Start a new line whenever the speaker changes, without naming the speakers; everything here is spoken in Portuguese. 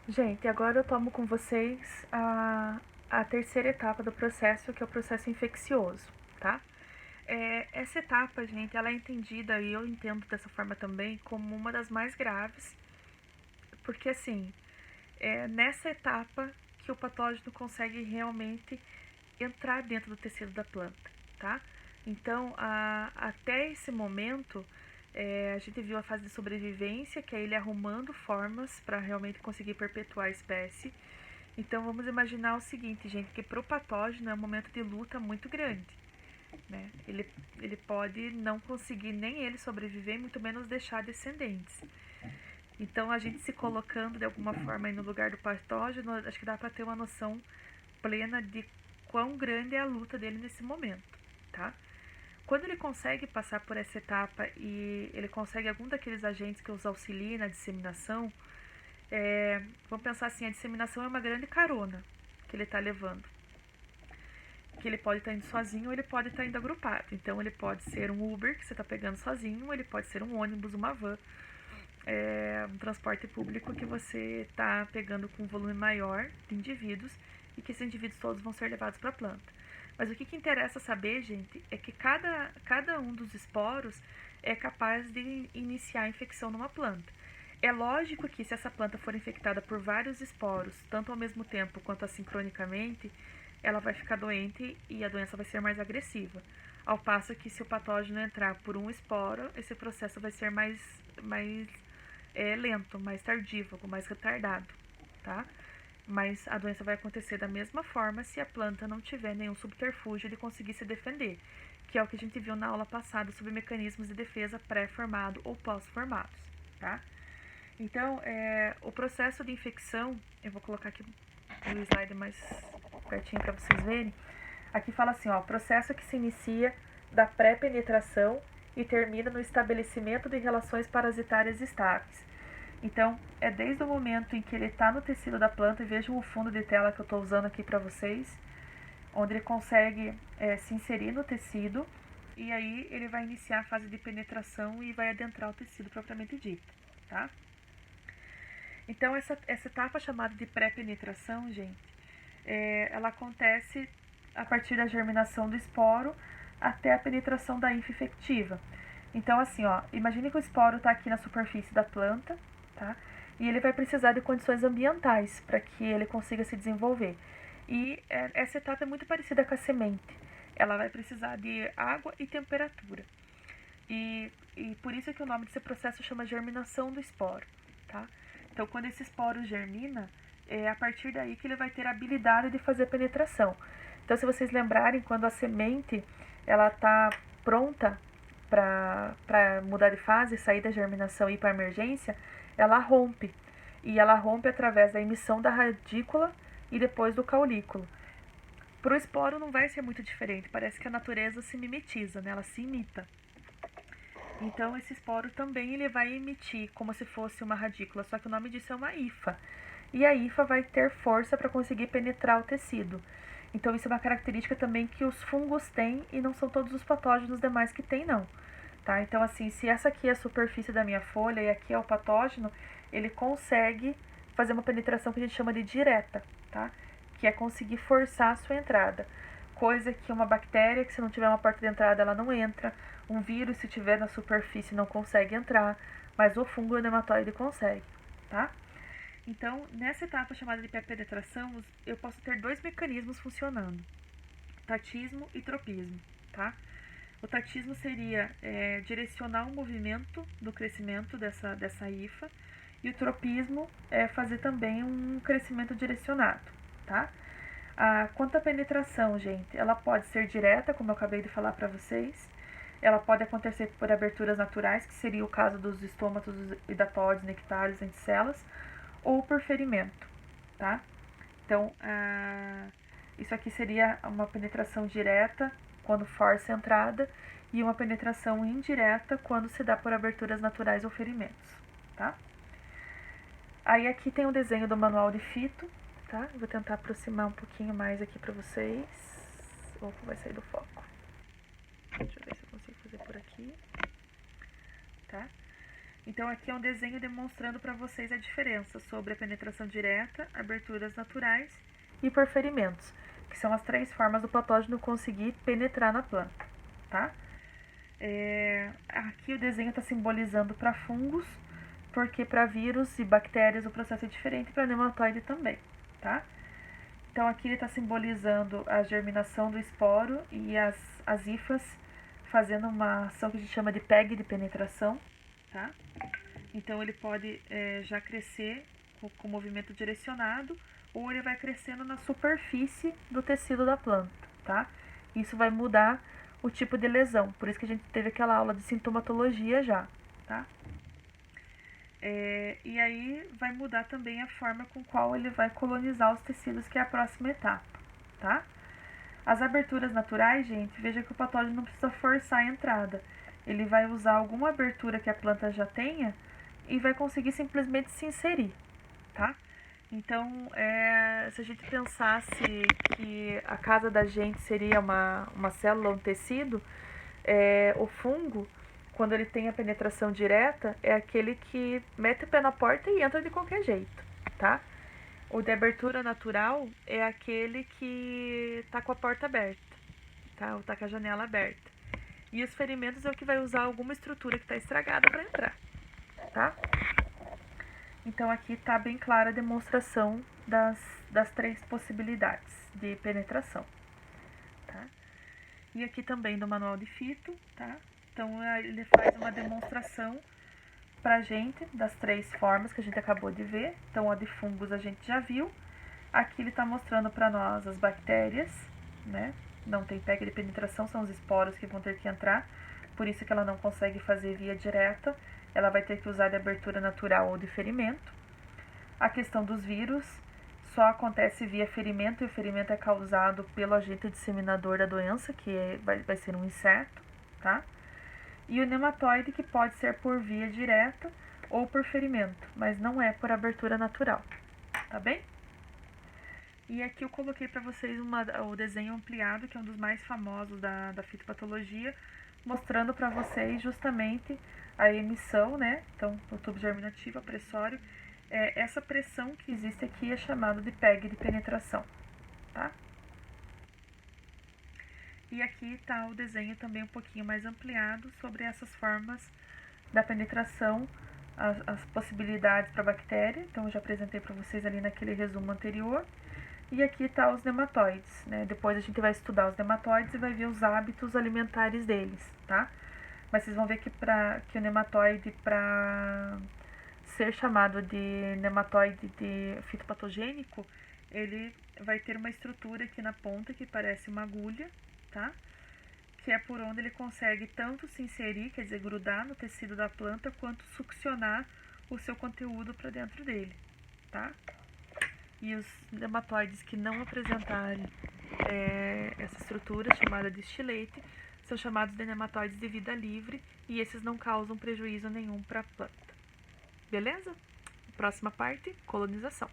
Gente, agora eu tomo com vocês a terceira etapa do processo, que é o processo infeccioso, tá? Essa etapa, gente, ela é entendida, e eu entendo dessa forma também, como uma das mais graves, porque assim, é nessa etapa que o patógeno consegue realmente entrar dentro do tecido da planta, tá? Então, até esse momento, a gente viu a fase de sobrevivência, que é ele arrumando formas para realmente conseguir perpetuar a espécie. Então, vamos imaginar o seguinte, gente, que para o patógeno é um momento de luta muito grande, né? Ele pode não conseguir nem ele sobreviver, muito menos deixar descendentes. Então, a gente se colocando de alguma forma aí no lugar do patógeno, acho que dá para ter uma noção plena de quão grande é a luta dele nesse momento, tá? Quando ele consegue passar por essa etapa e ele consegue algum daqueles agentes que os auxiliem na disseminação, vamos pensar assim, a disseminação é uma grande carona que ele está levando. Que ele pode estar indo sozinho ou ele pode estar indo agrupado. Então ele pode ser um Uber que você está pegando sozinho, ou ele pode ser um ônibus, uma van, um transporte público que você está pegando com um volume maior de indivíduos e que esses indivíduos todos vão ser levados para a planta. Mas o que interessa saber, gente, é que cada um dos esporos é capaz de iniciar a infecção numa planta. É lógico que se essa planta for infectada por vários esporos, tanto ao mesmo tempo quanto assincronicamente, ela vai ficar doente e a doença vai ser mais agressiva. Ao passo que se o patógeno entrar por um esporo, esse processo vai ser mais lento, mais tardio, mais retardado, tá? Mas a doença vai acontecer da mesma forma se a planta não tiver nenhum subterfúgio de conseguir se defender, que é o que a gente viu na aula passada sobre mecanismos de defesa pré-formado ou pós-formados, tá? Então, o processo de infecção, eu vou colocar aqui o slide mais pertinho para vocês verem. Aqui fala assim, ó, processo que se inicia da pré-penetração e termina no estabelecimento de relações parasitárias estáveis. Então, é desde o momento em que ele está no tecido da planta, e vejam o fundo de tela que eu estou usando aqui para vocês, onde ele consegue se inserir no tecido, e aí ele vai iniciar a fase de penetração e vai adentrar o tecido propriamente dito, tá? Então, essa etapa chamada de pré-penetração, gente, ela acontece a partir da germinação do esporo até a penetração da hifo efectiva. Então, assim, ó, imagine que o esporo está aqui na superfície da planta, tá? E ele vai precisar de condições ambientais para que ele consiga se desenvolver. E essa etapa é muito parecida com a semente. Ela vai precisar de água e temperatura. E por isso que o nome desse processo chama germinação do esporo, tá? Então, quando esse esporo germina, é a partir daí que ele vai ter a habilidade de fazer penetração. Então, se vocês lembrarem, quando a semente ela está pronta para mudar de fase, sair da germinação e ir para a emergência, ela rompe. E ela rompe através da emissão da radícula e depois do caulículo. Para o esporo não vai ser muito diferente, parece que a natureza se mimetiza, né? Ela se imita. Então esse esporo também ele vai emitir como se fosse uma radícula, só que o nome disso é uma hifa. E a hifa vai ter força para conseguir penetrar o tecido. Então isso é uma característica também que os fungos têm e não são todos os patógenos demais que têm não. Tá? Então assim, se essa aqui é a superfície da minha folha e aqui é o patógeno, ele consegue fazer uma penetração que a gente chama de direta, tá? Que é conseguir forçar a sua entrada. Coisa que uma bactéria, que se não tiver uma porta de entrada, ela não entra. Um vírus, se tiver na superfície, não consegue entrar. Mas o fungo e o nematóide consegue, tá? Então, nessa etapa chamada de pré-penetração, eu posso ter dois mecanismos funcionando: tatismo e tropismo, tá? O tatismo seria direcionar o movimento do crescimento dessa hifa, e o tropismo é fazer também um crescimento direcionado, tá? Quanto à penetração, gente, ela pode ser direta, como eu acabei de falar para vocês. Ela pode acontecer por aberturas naturais, que seria o caso dos estômatos, hidatóides, nectários, anticelas, ou por ferimento, tá? Então, isso aqui seria uma penetração direta, quando força a entrada, e uma penetração indireta, quando se dá por aberturas naturais ou ferimentos, tá? Aí aqui tem o desenho do manual de fito, tá? Vou tentar aproximar um pouquinho mais aqui para vocês. Opa, vai sair do foco. Deixa eu ver se eu consigo fazer por aqui, tá? Então aqui é um desenho demonstrando para vocês a diferença sobre a penetração direta, aberturas naturais e por ferimentos, que são as 3 formas do patógeno conseguir penetrar na planta, tá? Aqui o desenho está simbolizando para fungos, porque para vírus e bactérias o processo é diferente, para nematóide também, tá? Então aqui ele está simbolizando a germinação do esporo e as hifas fazendo uma ação que a gente chama de PEG de penetração, tá? Então ele pode já crescer com movimento direcionado, ou ele vai crescendo na superfície do tecido da planta, tá? Isso vai mudar o tipo de lesão, por isso que a gente teve aquela aula de sintomatologia já, tá? E aí vai mudar também a forma com qual ele vai colonizar os tecidos, que é a próxima etapa, tá? As aberturas naturais, gente, veja que o patógeno não precisa forçar a entrada. Ele vai usar alguma abertura que a planta já tenha e vai conseguir simplesmente se inserir, tá? Então, se a gente pensasse que a casa da gente seria uma célula, um tecido, o fungo, quando ele tem a penetração direta, é aquele que mete o pé na porta e entra de qualquer jeito, tá? O de abertura natural é aquele que tá com a porta aberta, tá? Ou tá com a janela aberta. E os ferimentos é o que vai usar alguma estrutura que tá estragada para entrar, tá? Então aqui tá bem clara a demonstração das 3 possibilidades de penetração, tá? E aqui também do manual de fito, tá? Então ele faz uma demonstração pra gente das 3 formas que a gente acabou de ver. Então a de fungos a gente já viu. Aqui ele está mostrando para nós as bactérias, né? Não tem PEG de penetração, são os esporos que vão ter que entrar. Por isso que ela não consegue fazer via direta. Ela vai ter que usar de abertura natural ou de ferimento. A questão dos vírus só acontece via ferimento, e o ferimento é causado pelo agente disseminador da doença, que vai ser um inseto, tá? E o nematóide, que pode ser por via direta ou por ferimento, mas não é por abertura natural, tá bem? E aqui eu coloquei para vocês o desenho ampliado, que é um dos mais famosos da fitopatologia, mostrando para vocês justamente a emissão, né? Então, no tubo germinativo, a pressório, essa pressão que existe aqui é chamada de PEG de penetração, tá? E aqui está o desenho também um pouquinho mais ampliado sobre essas formas da penetração, as possibilidades para a bactéria. Então, eu já apresentei para vocês ali naquele resumo anterior. E aqui está os nematóides, né? Depois a gente vai estudar os nematóides e vai ver os hábitos alimentares deles, tá? Mas vocês vão ver que o nematóide, para ser chamado de nematóide de fitopatogênico, ele vai ter uma estrutura aqui na ponta que parece uma agulha, tá? Que é por onde ele consegue tanto se inserir, quer dizer, grudar no tecido da planta, quanto succionar o seu conteúdo para dentro dele, tá? E os nematóides que não apresentarem essa estrutura chamada de estilete são chamados de nematóides de vida livre, e esses não causam prejuízo nenhum para a planta. Beleza? Próxima parte, colonização.